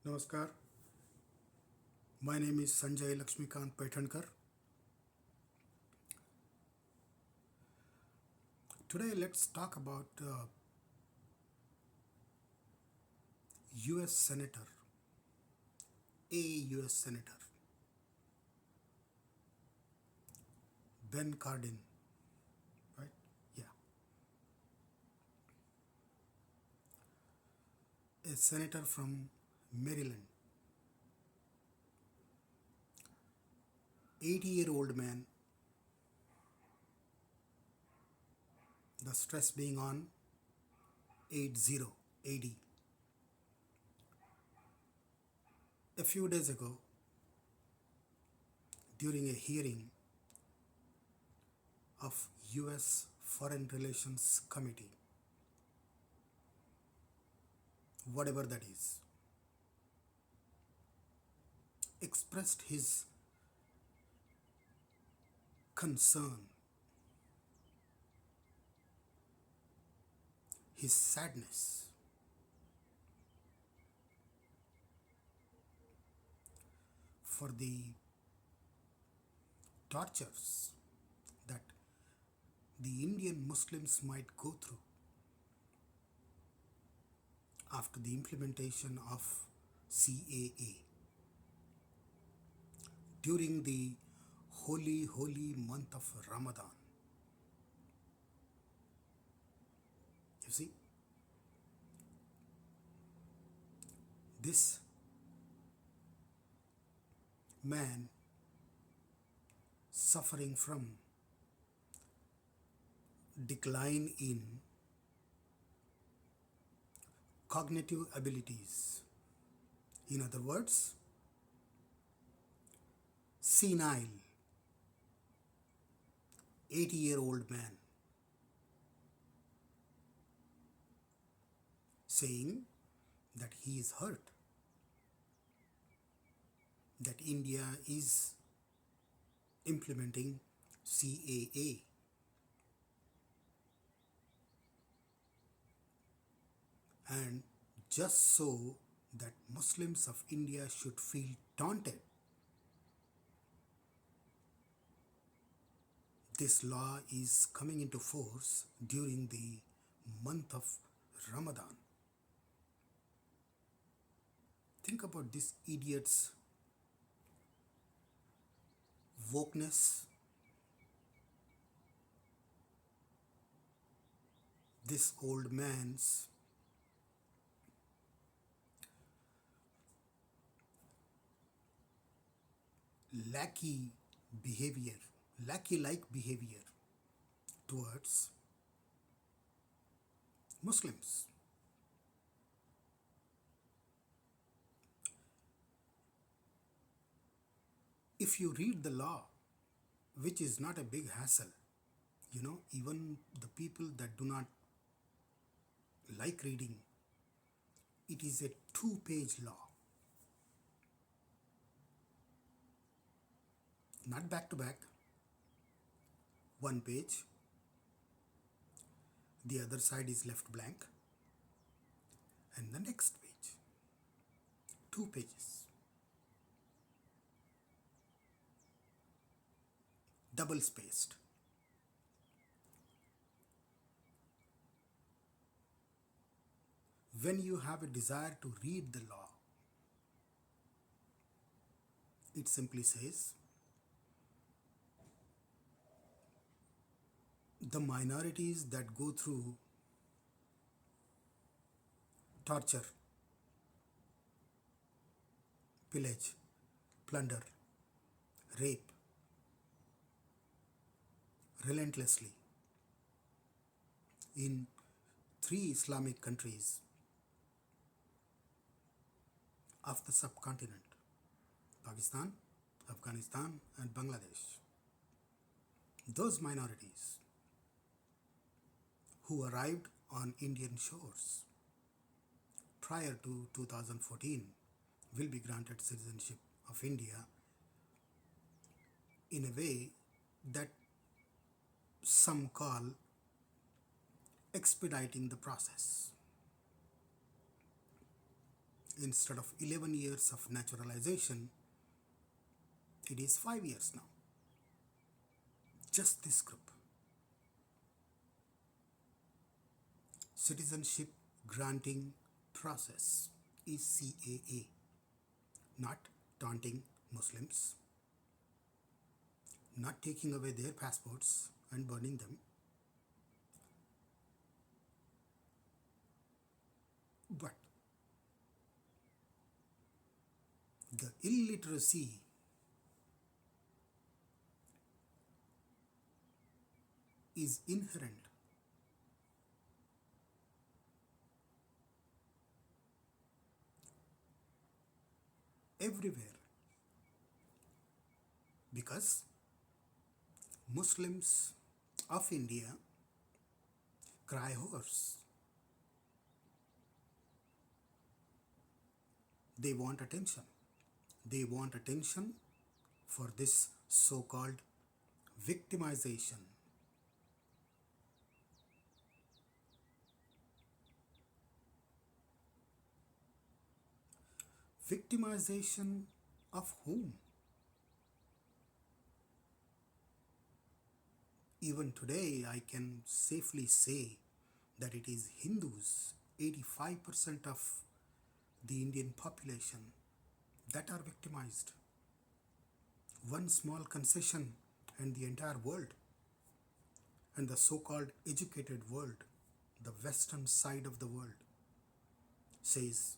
Namaskar. My name is Sanjay Lakshmikant Paithankar. Today, let's talk about US Senator, a US Senator, Ben Cardin, right? Yeah. A senator from Maryland, 80-year-old man, the stress being on 80, 80. A few days ago, during a hearing of US Foreign Relations Committee, whatever that is, expressed his concern, his sadness for the tortures that the Indian Muslims might go through after the implementation of CAA during the holy month of Ramadan. You see, this man suffering from decline in cognitive abilities, in other words, senile, 80-year-old man, saying that he is hurt, that India is implementing CAA. And just so that Muslims of India should feel taunted, this law is coming into force during the month of Ramadan. Think about this idiot's wokeness, this old man's lackey behavior, lackey-like behavior towards Muslims. If you read the law, which is not a big hassle, even the people that do not like reading, it is a 2-page law, not back to back, 1 page, the other side is left blank, and the next page, 2 pages, double spaced. When you have a desire to read the law, it simply says the minorities that go through torture, pillage, plunder, rape, relentlessly in 3 Islamic countries of the subcontinent, Pakistan, Afghanistan, and Bangladesh. Those minorities who arrived on Indian shores prior to 2014 will be granted citizenship of India in a way that some call expediting the process. Instead of 11 years of naturalization, it is 5 years now. Just this group. Citizenship Granting Process is CAA, not taunting Muslims, not taking away their passports and burning them, but the illiteracy is inherent everywhere because Muslims of India cry horse. They want attention. They want attention for this so-called victimization. Victimization of whom? Even today, I can safely say that it is Hindus, 85% of the Indian population, that are victimized. One small concession and the entire world and the so-called educated world, the western side of the world, says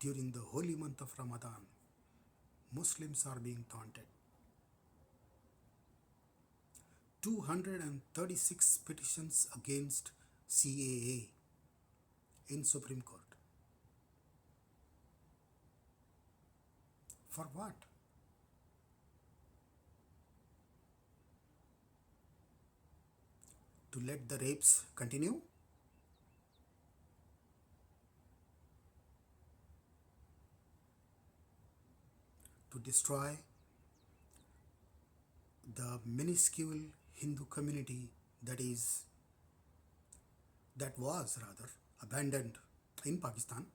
during the holy month of Ramadan, Muslims are being taunted. 236 petitions against CAA in Supreme Court. For what? To let the rapes continue? To destroy the minuscule Hindu community that was abandoned in Pakistan?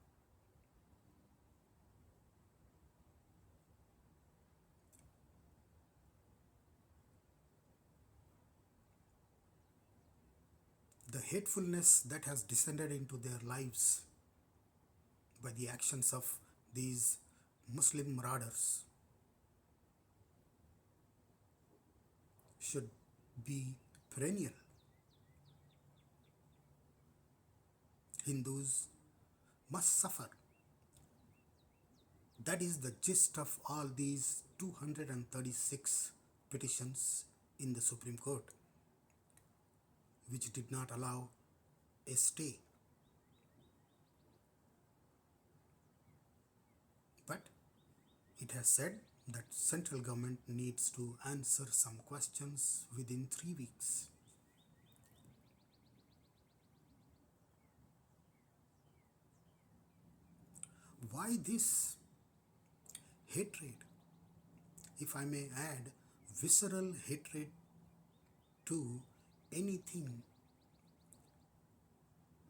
The hatefulness that has descended into their lives by the actions of these Muslim marauders should be perennial. Hindus must suffer. That is the gist of all these 236 petitions in the Supreme Court, which did not allow a stay. But it has said that central government needs to answer some questions within 3 weeks. Why this hatred? If I may add, visceral hatred to anything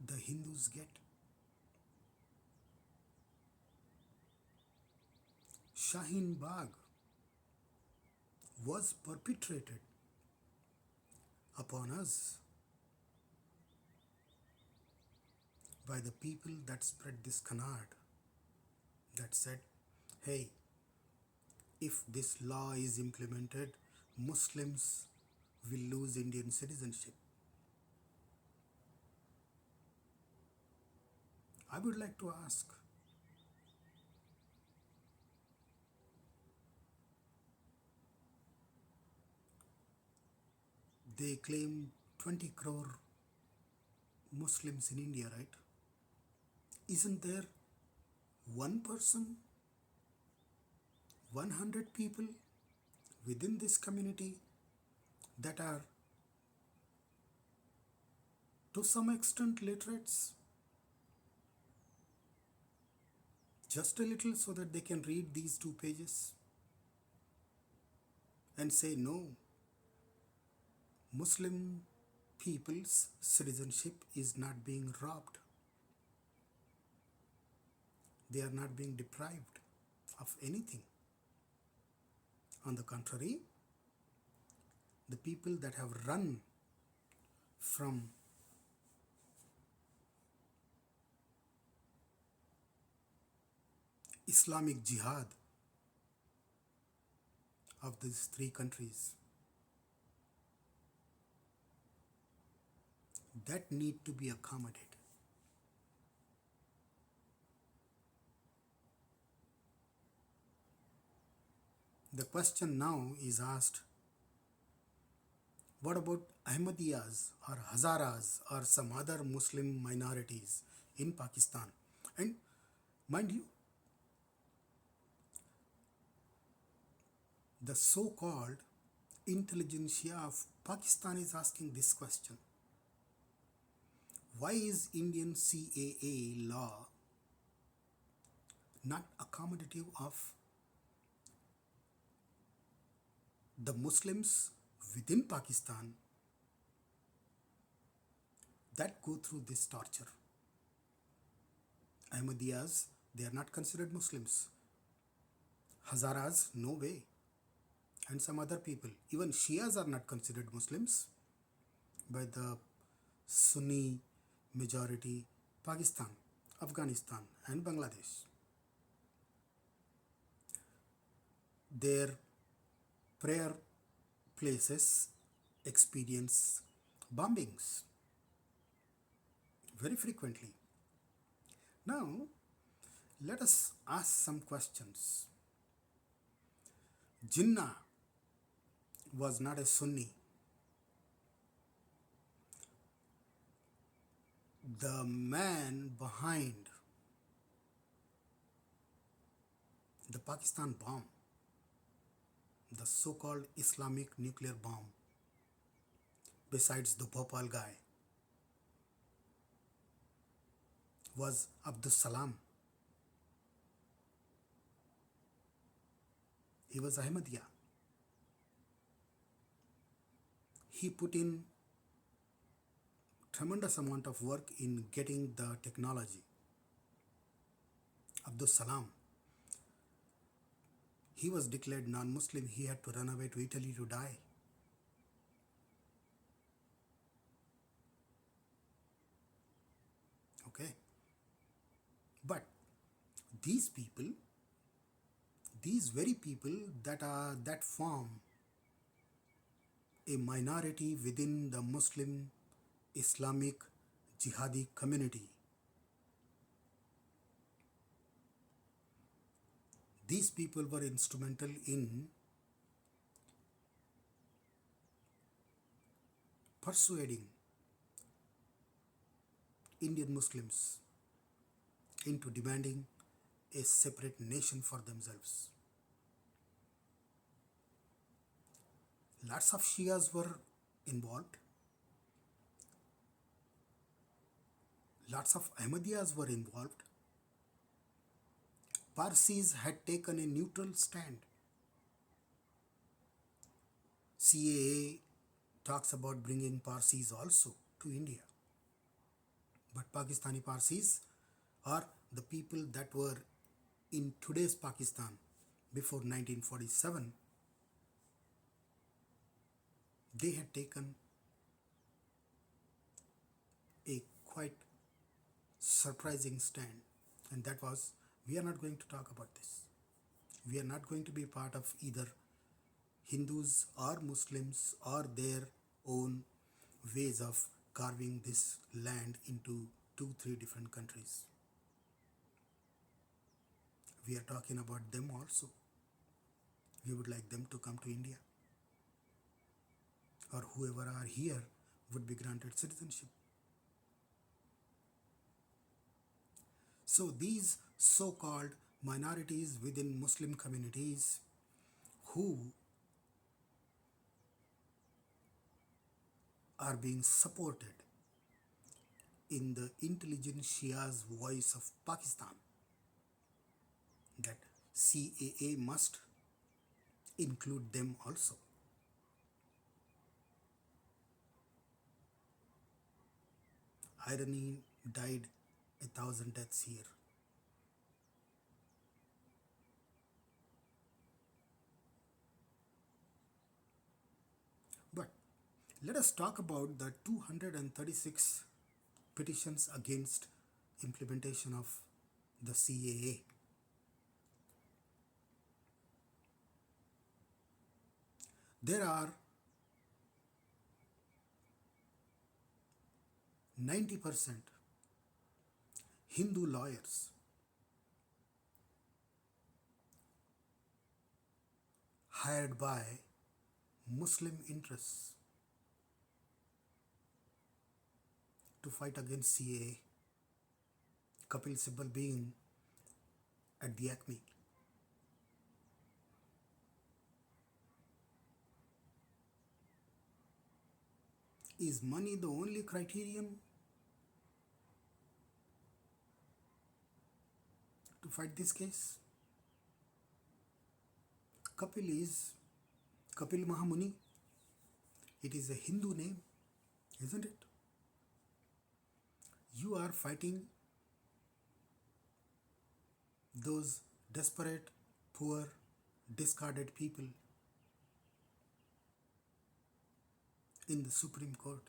the Hindus get. Shaheen Bagh was perpetrated upon us by the people that spread this canard, that said, hey, if this law is implemented, Muslims will lose Indian citizenship. I would like to ask, they claim 20 crore Muslims in India, right? Isn't there one person, 100 people within this community that are to some extent literates? Just a little, so that they can read these 2 pages and say, no, Muslim people's citizenship is not being robbed. They are not being deprived of anything. On the contrary, the people that have run from Islamic jihad of these three countries, that need to be accommodated. The question now is asked, what about Ahmadiyas or Hazaras or some other Muslim minorities in Pakistan? And mind you, the so-called intelligentsia of Pakistan is asking this question. Why is Indian CAA law not accommodative of the Muslims within Pakistan that go through this torture? Ahmadiyas, they are not considered Muslims. Hazaras, no way. And some other people, even Shias are not considered Muslims by the Sunni majority Pakistan, Afghanistan and Bangladesh. Their prayer places experience bombings very frequently. Now, let us ask some questions. Jinnah was not a Sunni. The man behind the Pakistan bomb, the so-called Islamic nuclear bomb, besides the Bhopal guy, was Abdus Salam. He was Ahmadiyya. He put in tremendous amount of work in getting the technology. Abdus Salam, he was declared non-Muslim. He had to run away to Italy to die. Okay. But these people, these very people that form a minority within the Muslim Islamic jihadi community, these people were instrumental in persuading Indian Muslims into demanding a separate nation for themselves. Lots of Shias were involved. Lots of Ahmadiyas were involved. Parsis had taken a neutral stand. CAA talks about bringing Parsis also to India. But Pakistani Parsis are the people that were in today's Pakistan before 1947. They had taken a quite surprising stand, and that was, we are not going to talk about this. We are not going to be part of either Hindus or Muslims or their own ways of carving this land into 2-3 different countries. We are talking about them also. We would like them to come to India, or whoever are here would be granted citizenship. So these so-called minorities within Muslim communities who are being supported in the intelligentsia's voice of Pakistan, that CAA must include them also. Irony died 1,000 deaths here. Let us talk about the 236 petitions against implementation of the CAA. There are 90% Hindu lawyers hired by Muslim interests to fight against CAA, Kapil Sibal being at the acme. Is money the only criterion to fight this case? Kapil is Kapil Mahamuni. It is a Hindu name, isn't it? You are fighting those desperate, poor, discarded people in the Supreme Court,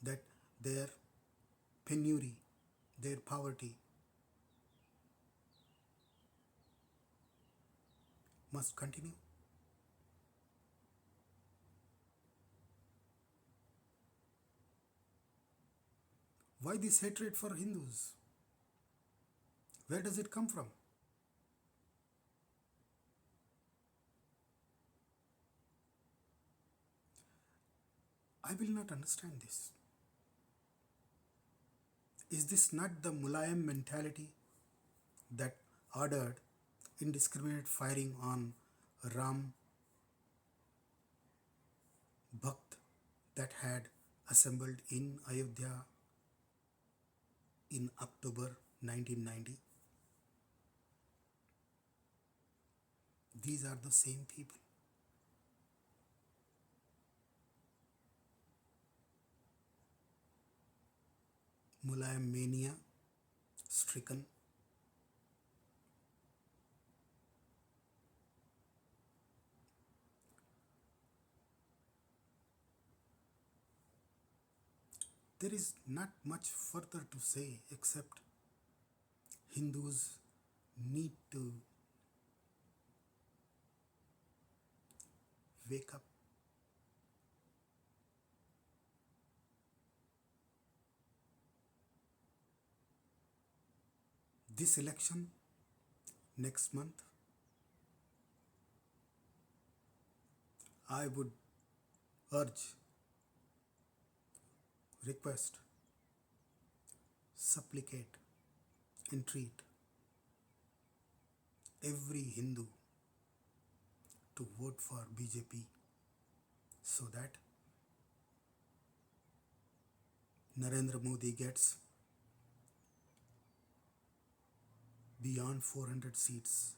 that their penury, their poverty must continue. Why this hatred for Hindus? Where does it come from? I will not understand this. Is this not the Mulayam mentality that ordered indiscriminate firing on Ram Bhakt that had assembled in Ayodhya in October 1990? These are the same people. Mulayam mania stricken. There is not much further to say except Hindus need to wake up. This election next month, I would urge, request, supplicate, entreat every Hindu to vote for BJP so that Narendra Modi gets beyond 400 seats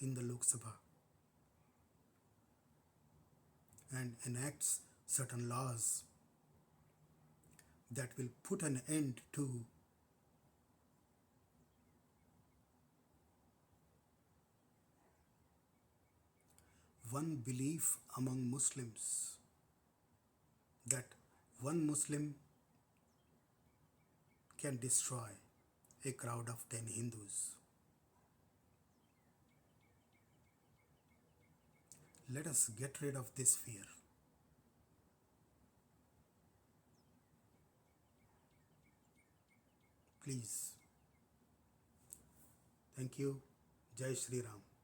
in the Lok Sabha and enacts certain laws that will put an end to one belief among Muslims that one Muslim can destroy a crowd of 10 Hindus. Let us get rid of this fear. Please. Thank you. Jai Shri Ram.